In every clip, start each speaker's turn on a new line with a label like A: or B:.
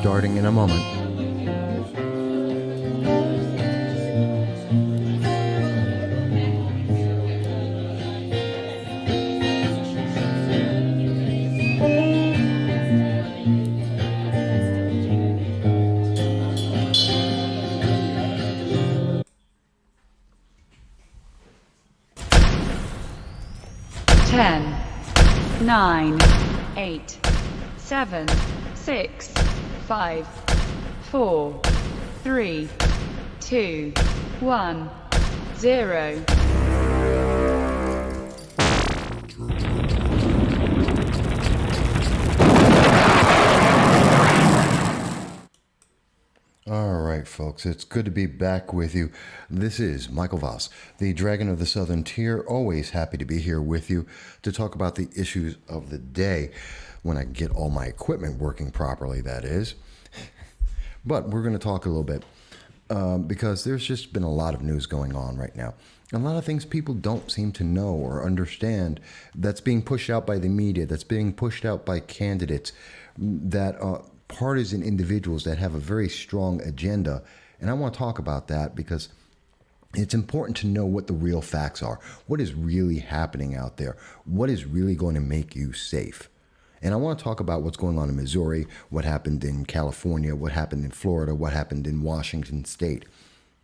A: Starting in a moment.
B: Ten, 9, 8, 7, 6, 5, 4, 3, 2, 1, 0.
A: All right, folks, it's good to be back with you. This is Michael Voss, the Dragon of the Southern Tier. Always happy to be here with you to talk about the issues of the day when I get all my equipment working properly, that is. But we're going to talk a little bit because there's just been a lot of news going on right now. A lot of things people don't seem to know or understand that's being pushed out by the media, that's being pushed out by candidates that partisan individuals that have a very strong agenda. And I want to talk about that because it's important to know what the real facts are, what is really happening out there, what is really going to make you safe. And I want to talk about what's going on in Missouri, what happened in California, what happened in Florida, what happened in Washington State,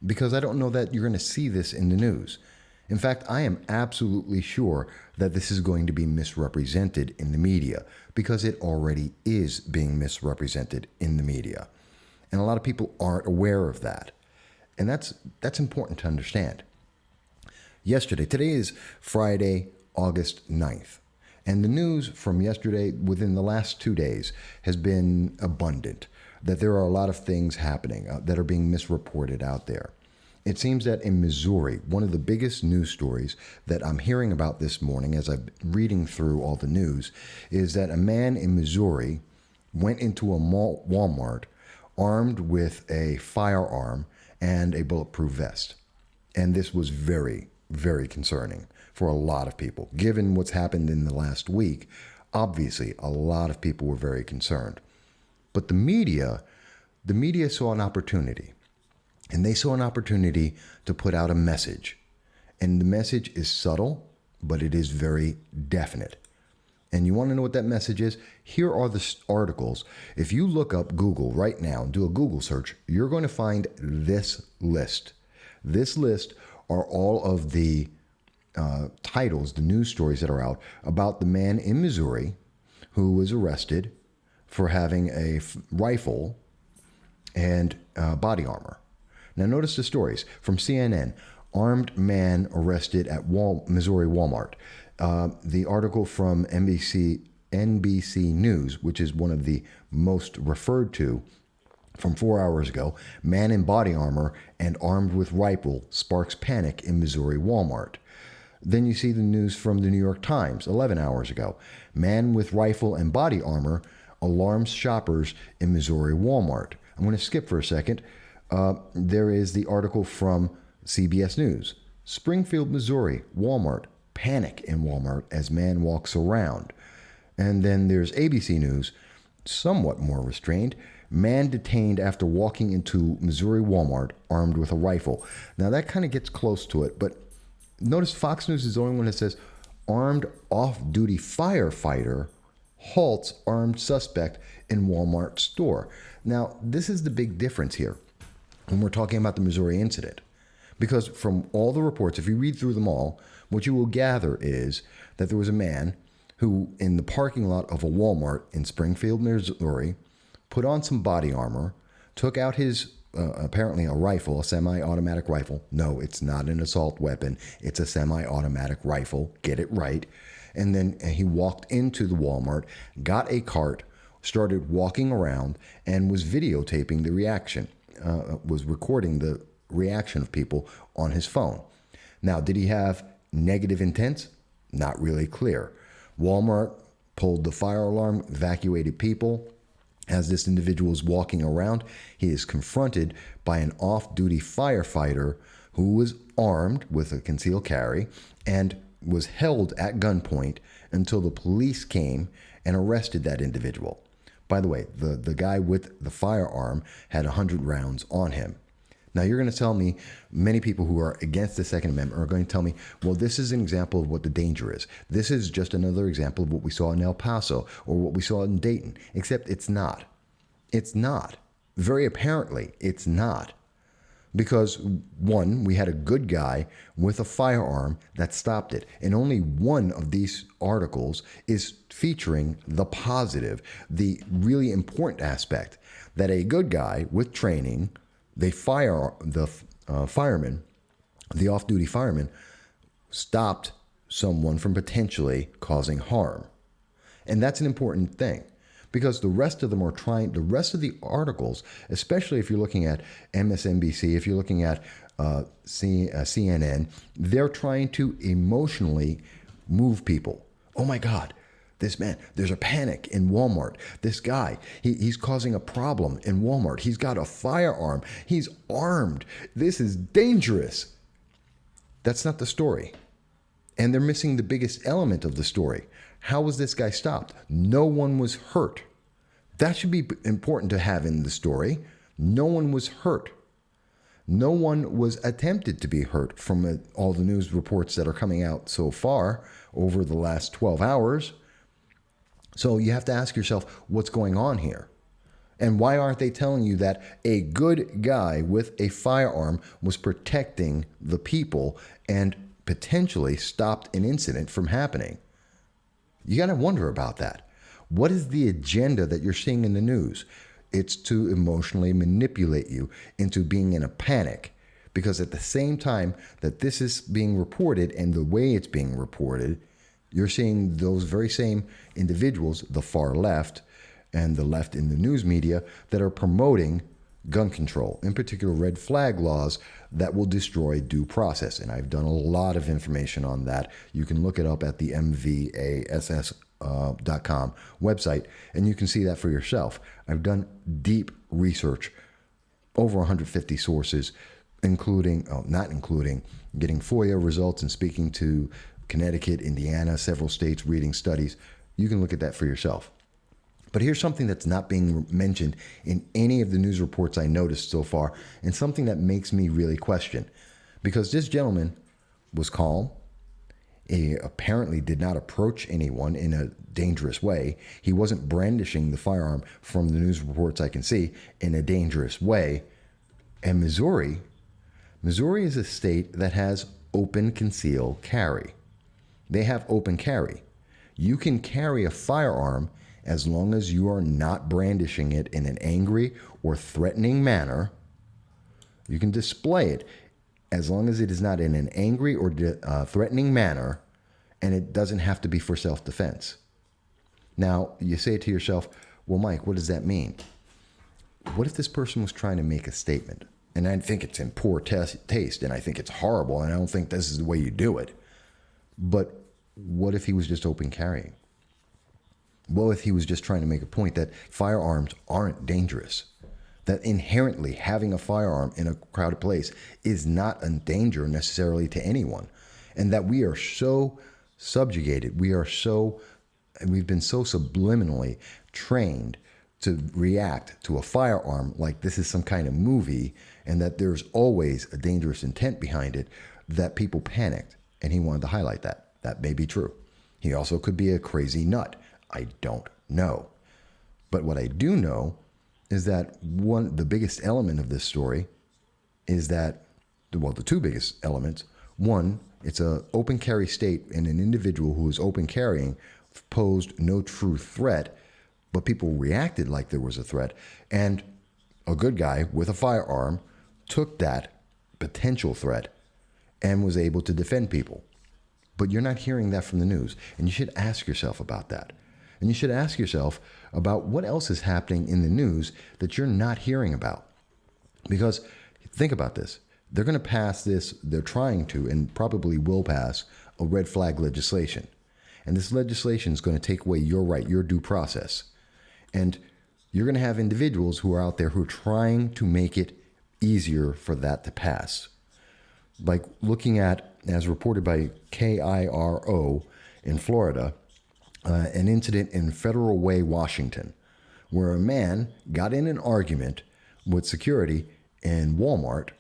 A: because I don't know that you're going to see this in the news. In fact, I am absolutely sure that this is going to be misrepresented in the media because it already is being misrepresented in the media. And a lot of people aren't aware of that. And that's important to understand. Today is Friday, August 9th. And the news from yesterday, within the last 2 days, has been abundant, that there are a lot of things happening that are being misreported out there. It seems that in Missouri, one of the biggest news stories that I'm hearing about this morning as I'm reading through all the news is that a man in Missouri went into a Walmart armed with a firearm and a bulletproof vest. And this was very, very concerning for a lot of people. Given what's happened in the last week, obviously a lot of people were very concerned. But the media saw an opportunity. And they saw an opportunity to put out a message. And the message is subtle, but it is very definite. And you want to know what that message is? Here are the articles. If you look up Google right now and do a Google search, you're going to find this list. This list are all of the titles, the news stories that are out about the man in Missouri who was arrested for having a rifle and body armor. Now notice the stories from CNN. Armed man arrested at Missouri Walmart. The article from NBC News, which is one of the most referred to, from 4 hours ago. Man in body armor and armed with rifle sparks panic in Missouri Walmart. Then you see the news from the New York Times 11 hours ago. Man with rifle and body armor alarms shoppers in Missouri Walmart. I'm going to skip for a second. There is the article from CBS News. Springfield, Missouri, Walmart. Panic in Walmart as man walks around. And then there's ABC News, somewhat more restrained. Man detained after walking into Missouri Walmart armed with a rifle. Now that kind of gets close to it, but notice Fox News is the only one that says armed off-duty firefighter halts armed suspect in Walmart store. Now, this is the big difference here when we're talking about the Missouri incident. Because from all the reports, if you read through them all, what you will gather is that there was a man who, in the parking lot of a Walmart in Springfield, Missouri, put on some body armor, took out his, apparently a rifle, a semi-automatic rifle. No, it's not an assault weapon. It's a semi-automatic rifle. Get it right. And then he walked into the Walmart, got a cart, started walking around, and was videotaping the reaction, was recording the reaction of people on his phone. Now, did he have negative intent? Not really clear. Walmart pulled the fire alarm, evacuated people. As this individual is walking around, he is confronted by an off-duty firefighter who was armed with a concealed carry and was held at gunpoint until the police came and arrested that individual. By the way, the guy with the firearm had 100 rounds on him. Now, you're going to tell me, many people who are against the Second Amendment are going to tell me, well, this is an example of what the danger is. This is just another example of what we saw in El Paso or what we saw in Dayton, except it's not. It's not. Very apparently, it's not. Because, one, we had a good guy with a firearm that stopped it. And only one of these articles is featuring the positive, the really important aspect that a good guy with training, the fireman, the off-duty fireman, stopped someone from potentially causing harm. And that's an important thing. Because the rest of them are trying, the rest of the articles, especially if you're looking at MSNBC, if you're looking at CNN, they're trying to emotionally move people. Oh my God, this man, there's a panic in Walmart. This guy, he's causing a problem in Walmart. He's got a firearm. He's armed. This is dangerous. That's not the story. And they're missing the biggest element of the story. How was this guy stopped? No one was hurt. That should be important to have in the story. No one was hurt. No one was attempted to be hurt from all the news reports that are coming out so far over the last 12 hours. So you have to ask yourself, what's going on here? And why aren't they telling you that a good guy with a firearm was protecting the people and potentially stopped an incident from happening? You got to wonder about that. What is the agenda that you're seeing in the news? It's to emotionally manipulate you into being in a panic. Because at the same time that this is being reported and the way it's being reported, you're seeing those very same individuals, the far left and the left in the news media, that are promoting gun control, in particular red flag laws that will destroy due process. And I've done a lot of information on that. You can look it up at the MVASS.com website, and you can see that for yourself. I've done deep research, over 150 sources, not including getting FOIA results and speaking to Connecticut, Indiana, several states, reading studies. You can look at that for yourself. But here's something that's not being mentioned in any of the news reports I noticed so far, and something that makes me really question. Because this gentleman was calm. He apparently did not approach anyone in a dangerous way. He wasn't brandishing the firearm, from the news reports I can see, in a dangerous way. And Missouri is a state that has open conceal carry. They have open carry. You can carry a firearm as long as you are not brandishing it in an angry or threatening manner. You can display it as long as it is not in an angry or threatening manner, and it doesn't have to be for self-defense. Now, you say to yourself, well, Mike, what does that mean? What if this person was trying to make a statement? And I think it's in poor taste, and I think it's horrible, and I don't think this is the way you do it. But what if he was just open carrying? What if he was just trying to make a point that firearms aren't dangerous? That inherently having a firearm in a crowded place is not a danger necessarily to anyone. And that we are so subjugated, we've been so subliminally trained to react to a firearm like this is some kind of movie, and that there's always a dangerous intent behind it, that people panicked. And he wanted to highlight that. That may be true. He also could be a crazy nut. I don't know. But what I do know is that the biggest element of this story is that, well, the two biggest elements. One, it's an open carry state, and an individual who is open carrying posed no true threat, but people reacted like there was a threat. And a good guy with a firearm took that potential threat and was able to defend people. But you're not hearing that from the news. And you should ask yourself about that. And you should ask yourself about what else is happening in the news that you're not hearing about. Because think about this. They're going to pass this, they're trying to, and probably will pass, a red flag legislation. And this legislation is going to take away your right, your due process. And you're going to have individuals who are out there who are trying to make it easier for that to pass. Like looking at, as reported by KIRO in Florida, an incident in Federal Way, Washington, where a man got in an argument with security in Walmart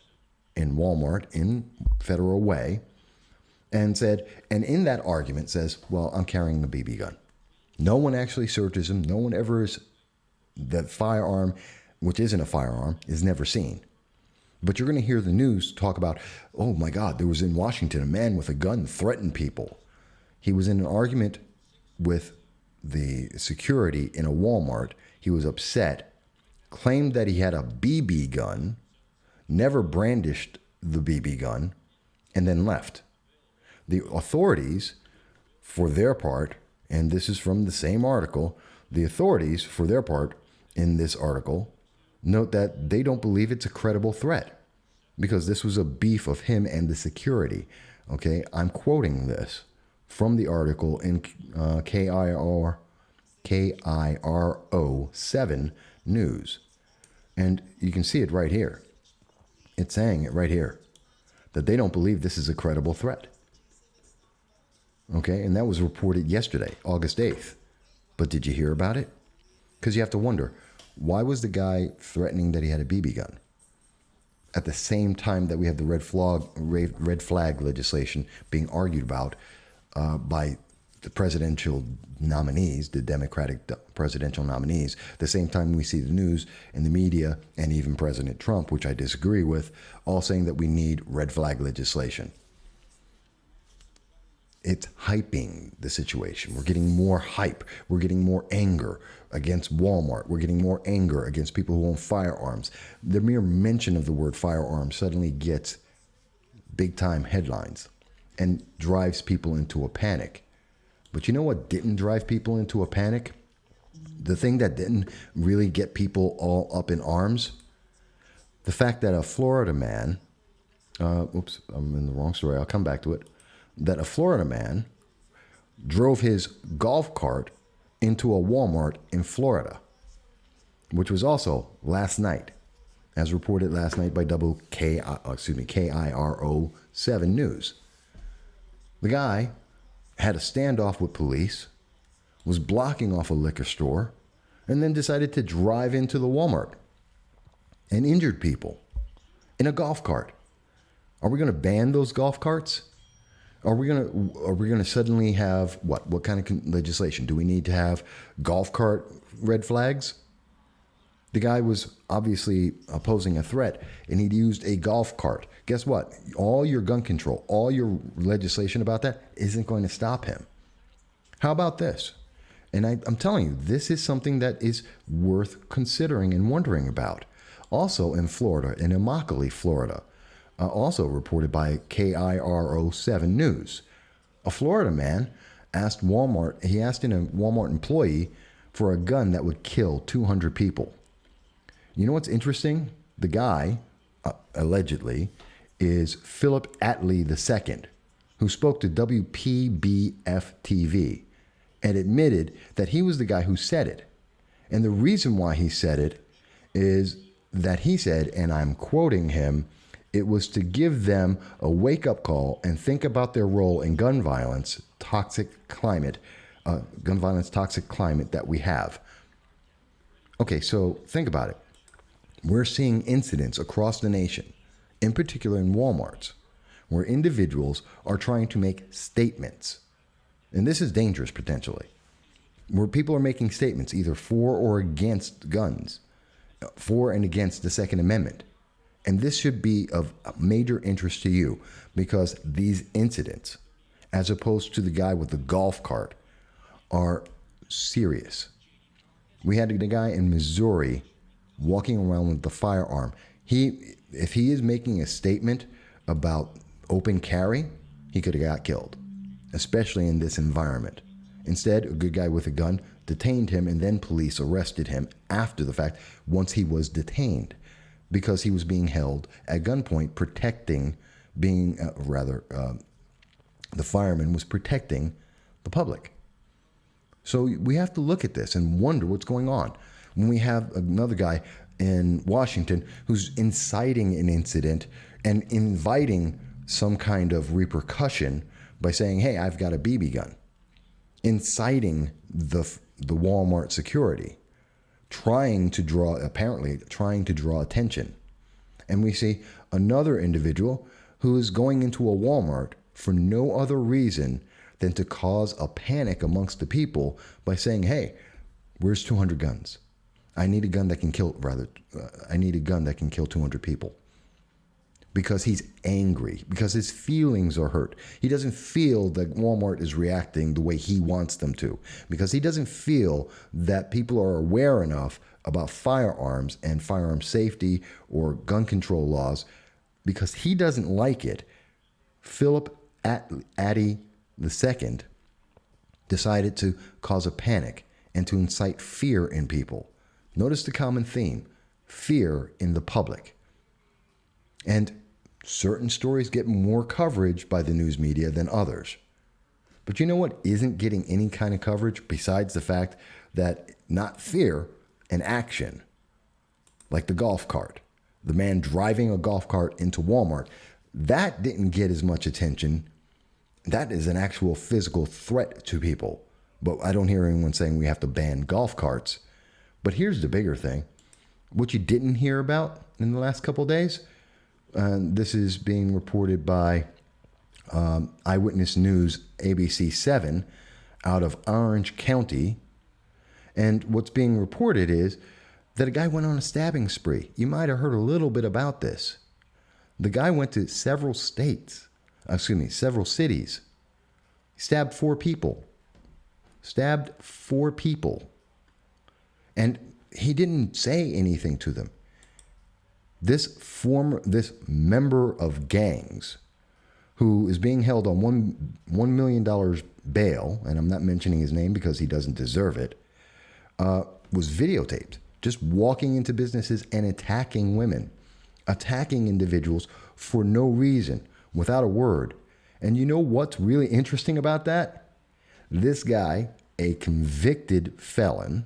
A: in Federal Way, and in that argument says, well, I'm carrying a BB gun. No one actually searches him. No one ever is, that firearm, which isn't a firearm, is never seen. But you're going to hear the news talk about, oh my God, there was in Washington a man with a gun threatened people. He was in an argument with the security in a Walmart. He was upset, claimed that he had a BB gun, never brandished the BB gun, and then left. The authorities, for their part, and this is from the same article, the authorities, for their part, in this article, note that they don't believe it's a credible threat because this was a beef of him and the security. Okay, I'm quoting this from the article in KIRO 7 News. And you can see it right here. It's saying it right here that they don't believe this is a credible threat. Okay, and that was reported yesterday, August 8th. But did you hear about it? Because you have to wonder, why was the guy threatening that he had a BB gun at the same time that we have the red flag legislation being argued about by the presidential nominees, the Democratic presidential nominees, the same time we see the news and the media and even President Trump, which I disagree with, all saying that we need red flag legislation. It's hyping the situation. We're getting more hype. We're getting more anger against Walmart. We're getting more anger against people who own firearms. The mere mention of the word firearm suddenly gets big time headlines and drives people into a panic. But you know what didn't drive people into a panic? The thing that didn't really get people all up in arms? The fact that a Florida man, oops, I'm in the wrong story. I'll come back to it. That a Florida man drove his golf cart into a Walmart in Florida, which was also last night, as reported last night by KIRO 7 News. The guy had a standoff with police, was blocking off a liquor store, and then decided to drive into the Walmart and injured people in a golf cart. Are we going to ban those golf carts? Are we gonna suddenly have what kind of legislation? Do we need to have golf cart red flags? The guy was obviously posing a threat, and he'd used a golf cart. Guess what? All your gun control, all your legislation about that isn't going to stop him. How about this? And I'm telling you, this is something that is worth considering and wondering about. Also in Florida, in Immokalee, Florida, also reported by KIRO 7 News. A Florida man asked a Walmart employee for a gun that would kill 200 people. You know what's interesting? The guy, allegedly, is Philip Attlee II, who spoke to WPBF-TV and admitted that he was the guy who said it. And the reason why he said it is that he said, and I'm quoting him, it was to give them a wake-up call and think about their role in gun violence, toxic climate that we have. Okay, so think about it. We're seeing incidents across the nation, in particular in Walmarts, where individuals are trying to make statements. And this is dangerous potentially, where people are making statements either for or against guns, for and against the Second Amendment. And this should be of major interest to you because these incidents, as opposed to the guy with the golf cart, are serious. We had a guy in Missouri walking around with the firearm. If he is making a statement about open carry, he could have got killed. especially in this environment. Instead, a good guy with a gun detained him, and then police arrested him after the fact once he was detained because he was being held at gunpoint protecting, the fireman was protecting the public. So we have to look at this and wonder what's going on. When we have another guy in Washington who's inciting an incident and inviting some kind of repercussion by saying, hey, I've got a BB gun, inciting the Walmart security, apparently trying to draw attention. And we see another individual who is going into a Walmart for no other reason than to cause a panic amongst the people by saying, hey, where's 200 guns? I need a gun that can kill 200 people. Because he's angry, because his feelings are hurt. He doesn't feel that Walmart is reacting the way he wants them to, because he doesn't feel that people are aware enough about firearms and firearm safety or gun control laws, because he doesn't like it. Philip Addy II decided to cause a panic and to incite fear in people. Notice the common theme: fear in the public. And certain stories get more coverage by the news media than others. But you know what isn't getting any kind of coverage besides the fact that not fear and action? Like the golf cart. The man driving a golf cart into Walmart. That didn't get as much attention. That is an actual physical threat to people. But I don't hear anyone saying we have to ban golf carts. But here's the bigger thing. What you didn't hear about in the last couple of days, this is being reported by Eyewitness News ABC 7 out of Orange County. And what's being reported is that a guy went on a stabbing spree. You might have heard a little bit about this. The guy went to several cities. He stabbed 4 people. And he didn't say anything to them. This member of gangs, who is being held on $1 million bail, and I'm not mentioning his name because he doesn't deserve it, was videotaped, just walking into businesses and attacking women, attacking individuals for no reason, without a word. And you know what's really interesting about that? This guy, a convicted felon,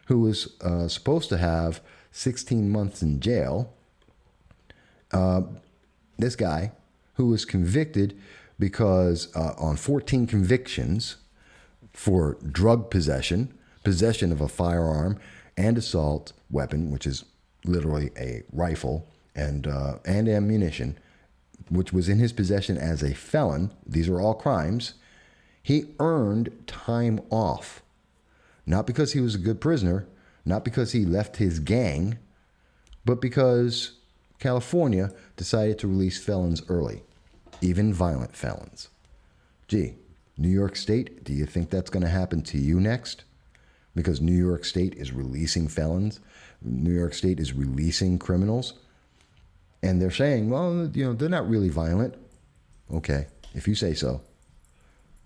A: who was supposed to have 16 months in jail, this guy who was convicted because on 14 convictions for drug possession, possession of a firearm, and assault weapon, which is literally a rifle, and ammunition, which was in his possession as a felon. These are all crimes. He earned time off, not because he was a good prisoner, not because he left his gang, but because California decided to release felons early, even violent felons. Gee, New York State, do you think that's going to happen to you next? Because New York State is releasing felons. New York State is releasing criminals. And they're saying, well, they're not really violent. Okay, if you say so.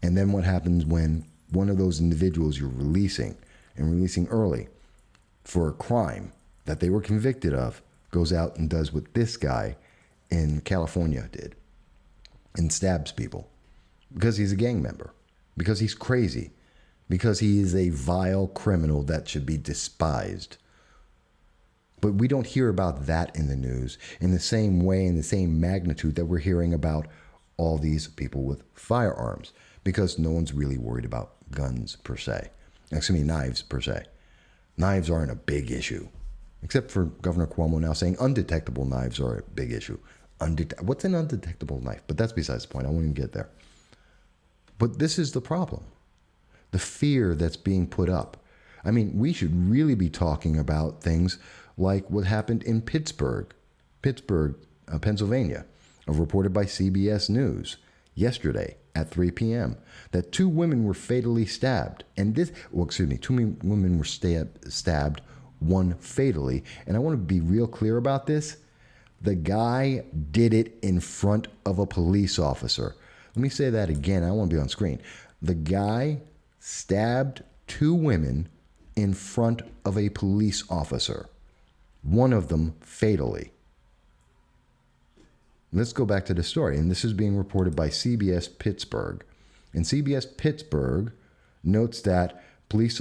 A: And then what happens when one of those individuals you're releasing, and releasing early, for a crime that they were convicted of, goes out and does what this guy in California did and stabs people because he's a gang member, because he's crazy, because he is a vile criminal that should be despised. But we don't hear about that in the news in the same way, in the same magnitude that we're hearing about all these people with firearms, because no one's really worried about guns per se. Knives per se. Knives aren't a big issue, except for Governor Cuomo now saying undetectable knives are a big issue. What's an undetectable knife? But that's besides the point. I won't even get there. But this is the problem. The fear that's being put up. I mean, we should really be talking about things like what happened in Pittsburgh, Pennsylvania, reported by CBS News yesterday at 3 p.m. that 2 women were fatally stabbed. And 2 women were stabbed, 1 fatally. And I want to be real clear about this. The guy did it in front of a police officer. Let me say that again. I want to be on screen. The guy stabbed 2 women in front of a police officer, one of them fatally. Let's go back to the story. And this is being reported by CBS Pittsburgh. And CBS Pittsburgh notes that police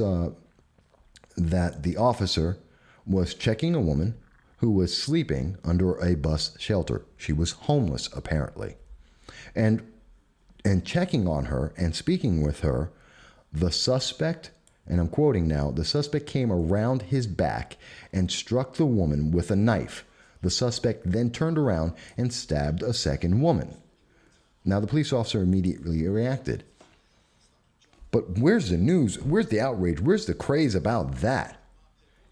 A: that the officer was checking a woman who was sleeping under a bus shelter. She was homeless, apparently. And checking on her and speaking with her, the suspect, and I'm quoting now, the suspect came around his back and struck the woman with a knife. The suspect then turned around and stabbed a second woman. Now, the police officer immediately reacted. But where's the news? Where's the outrage? Where's the craze about that?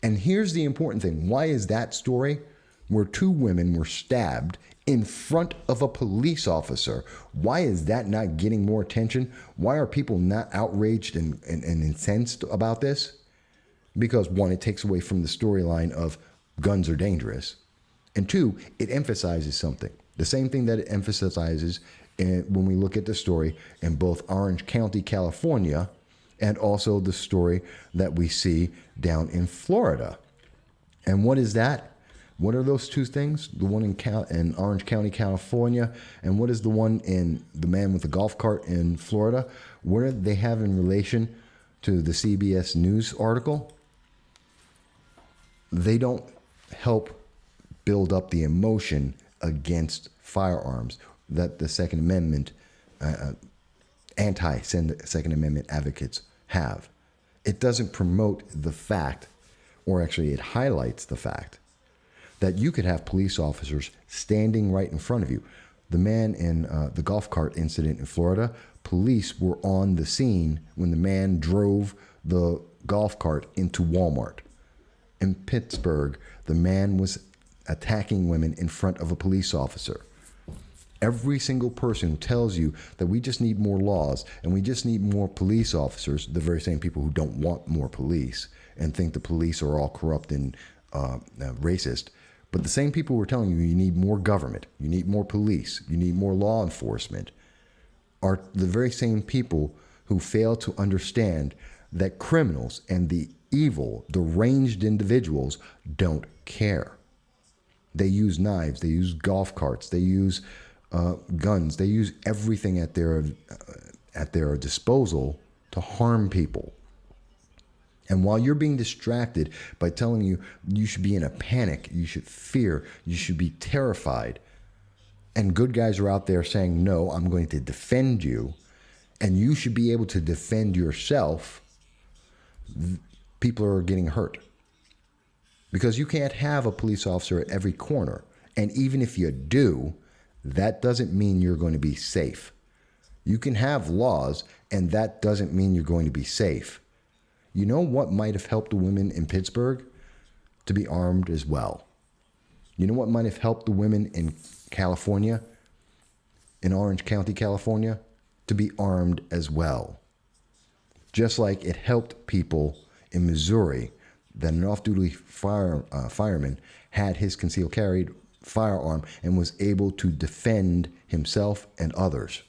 A: And here's the important thing. Why is that story, where 2 women were stabbed in front of a police officer, why is that not getting more attention? Why are people not outraged and incensed about this? Because 1, it takes away from the storyline of guns are dangerous. And 2, it emphasizes something. The same thing that it emphasizes when we look at the story in both Orange County, California, and also the story that we see down in Florida. And what is that? What are those 2 things? The one in Orange County, California, and what is the one in the man with the golf cart in Florida? What do they have in relation to the CBS News article? They don't help build up the emotion against firearms that the Second Amendment, anti-Second Amendment advocates have. It doesn't promote the fact, or actually it highlights the fact, that you could have police officers standing right in front of you. The man in the golf cart incident in Florida, police were on the scene when the man drove the golf cart into Walmart. In Pittsburgh, the man was attacking women in front of a police officer. Every single person who tells you that we just need more laws and we just need more police officers, the very same people who don't want more police and think the police are all corrupt and racist, but the same people who are telling you need more government, you need more police, you need more law enforcement, are the very same people who fail to understand that criminals and the evil, deranged individuals don't care. They use knives, they use golf carts, they use guns, they use everything at their disposal to harm people. And while you're being distracted by telling you should be in a panic, you should fear, you should be terrified, and good guys are out there saying, no, I'm going to defend you, and you should be able to defend yourself, people are getting hurt. Because you can't have a police officer at every corner. And even if you do, that doesn't mean you're going to be safe. You can have laws, and that doesn't mean you're going to be safe. You know what might have helped the women in Pittsburgh? To be armed as well. You know what might have helped the women in California, in Orange County, California? To be armed as well. Just like it helped people in Missouri that an off-duty fireman had his concealed carry firearm and was able to defend himself and others.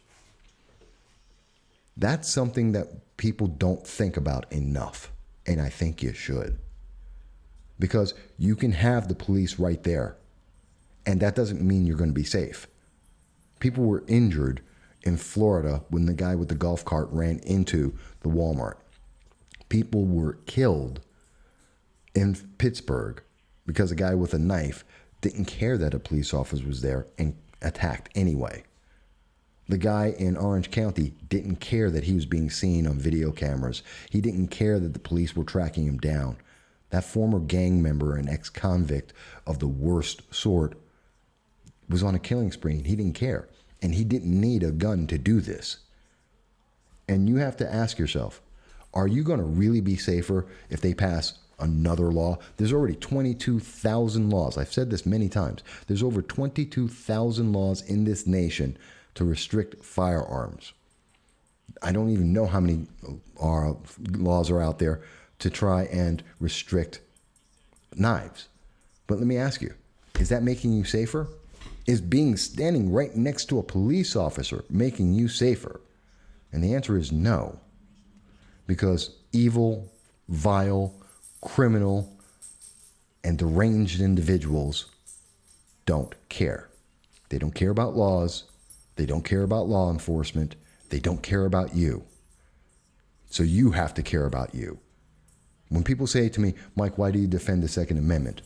A: That's something that people don't think about enough, and I think you should. Because you can have the police right there, and that doesn't mean you're going to be safe. People were injured in Florida when the guy with the golf cart ran into the Walmart. People were killed in Pittsburgh because a guy with a knife didn't care that a police officer was there and attacked anyway. The guy in Orange County didn't care that he was being seen on video cameras. He didn't care that the police were tracking him down. That former gang member and ex-convict of the worst sort was on a killing spree, and he didn't care. And he didn't need a gun to do this. And you have to ask yourself, are you going to really be safer if they pass another law? There's already 22,000 laws. I've said this many times. There's over 22,000 laws in this nation to restrict firearms. I don't even know how many laws are out there to try and restrict knives. But let me ask you, is that making you safer? Is being standing right next to a police officer making you safer? And the answer is no. Because evil, vile, criminal, and deranged individuals don't care. They don't care about laws. They don't care about law enforcement. They don't care about you. So you have to care about you. When people say to me, Mike, why do you defend the Second Amendment?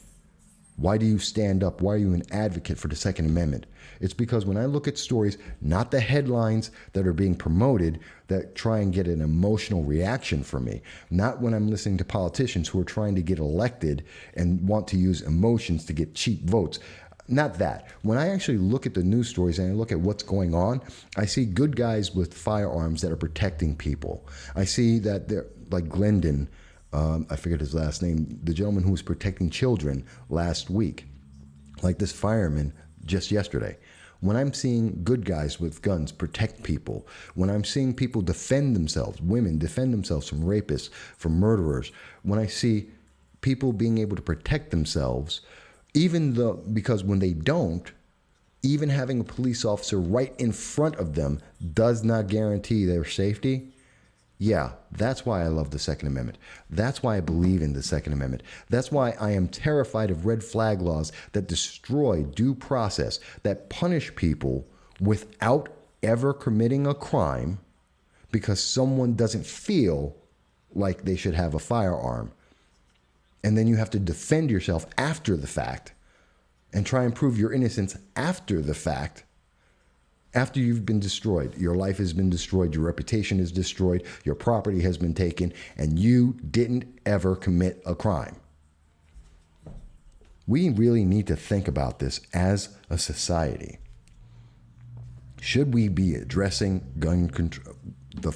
A: Why do you stand up? Why are you an advocate for the Second Amendment? It's because when I look at stories, not the headlines that are being promoted that try and get an emotional reaction from me, not when I'm listening to politicians who are trying to get elected and want to use emotions to get cheap votes. Not that. When I actually look at the news stories and I look at what's going on, I see good guys with firearms that are protecting people. I see that they're like Glendon, I forget his last name, the gentleman who was protecting children last week, like this fireman just yesterday. When I'm seeing good guys with guns protect people, when I'm seeing people defend themselves, women defend themselves from rapists, from murderers, when I see people being able to protect themselves, even though, because when they don't, even having a police officer right in front of them does not guarantee their safety. Yeah, that's why I love the Second Amendment. That's why I believe in the Second Amendment. That's why I am terrified of red flag laws that destroy due process, that punish people without ever committing a crime because someone doesn't feel like they should have a firearm. And then you have to defend yourself after the fact and try and prove your innocence after the fact. After you've been destroyed, your life has been destroyed, your reputation is destroyed, your property has been taken, and you didn't ever commit a crime. We really need to think about this as a society. Should we be addressing gun control, the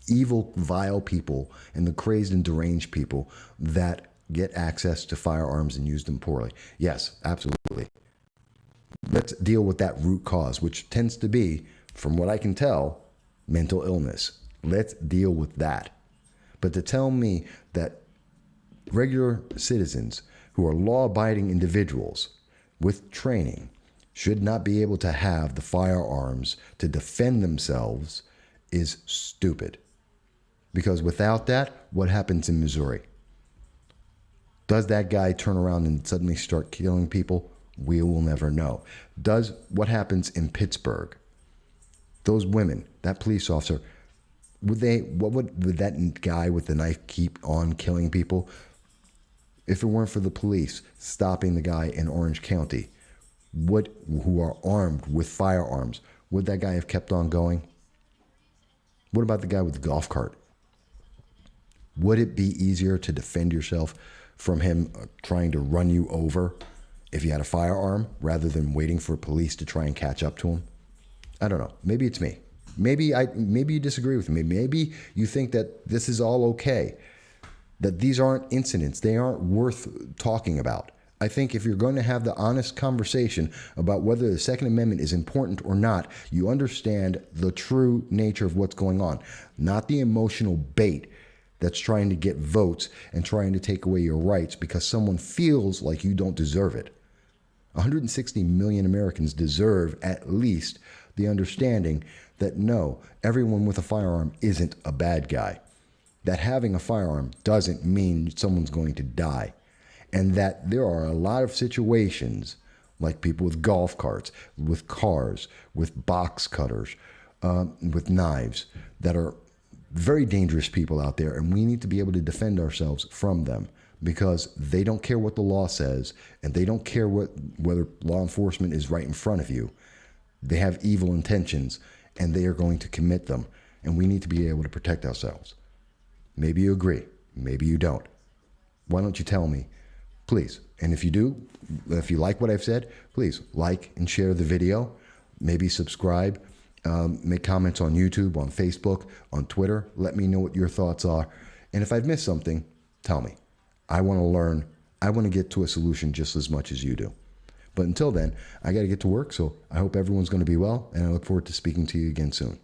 A: evil, vile people and the crazed and deranged people that get access to firearms and use them poorly? Yes, absolutely. Let's deal with that root cause, which tends to be, from what I can tell, mental illness. Let's deal with that. But to tell me that regular citizens who are law-abiding individuals with training should not be able to have the firearms to defend themselves is stupid. Because without that, what happens in Missouri? Does that guy turn around and suddenly start killing people? We will never know. Does what happens in Pittsburgh? Those women, that police officer, would that guy with the knife keep on killing people? If it weren't for the police stopping the guy in Orange County, who are armed with firearms, would that guy have kept on going? What about the guy with the golf cart? Would it be easier to defend yourself from him trying to run you over if you had a firearm rather than waiting for police to try and catch up to him? I don't know. Maybe it's me. Maybe you disagree with me. Maybe you think that this is all okay, that these aren't incidents. They aren't worth talking about. I think if you're going to have the honest conversation about whether the Second Amendment is important or not, you understand the true nature of what's going on, not the emotional bait that's trying to get votes and trying to take away your rights because someone feels like you don't deserve it. 160 million Americans deserve at least the understanding that no, everyone with a firearm isn't a bad guy. That having a firearm doesn't mean someone's going to die. And that there are a lot of situations, like people with golf carts, with cars, with box cutters, with knives, that are very dangerous people out there, and we need to be able to defend ourselves from them because they don't care what the law says, and they don't care whether law enforcement is right in front of you. They have evil intentions, and they are going to commit them, and we need to be able to protect ourselves. Maybe you agree. Maybe you don't. Why don't you tell me? Please. And if you do, if you like what I've said, please like and share the video. Maybe subscribe. Make comments on YouTube, on Facebook, on Twitter. Let me know what your thoughts are. And if I've missed something, tell me. I want to learn. I want to get to a solution just as much as you do. But until then, I got to get to work. So I hope everyone's going to be well. And I look forward to speaking to you again soon.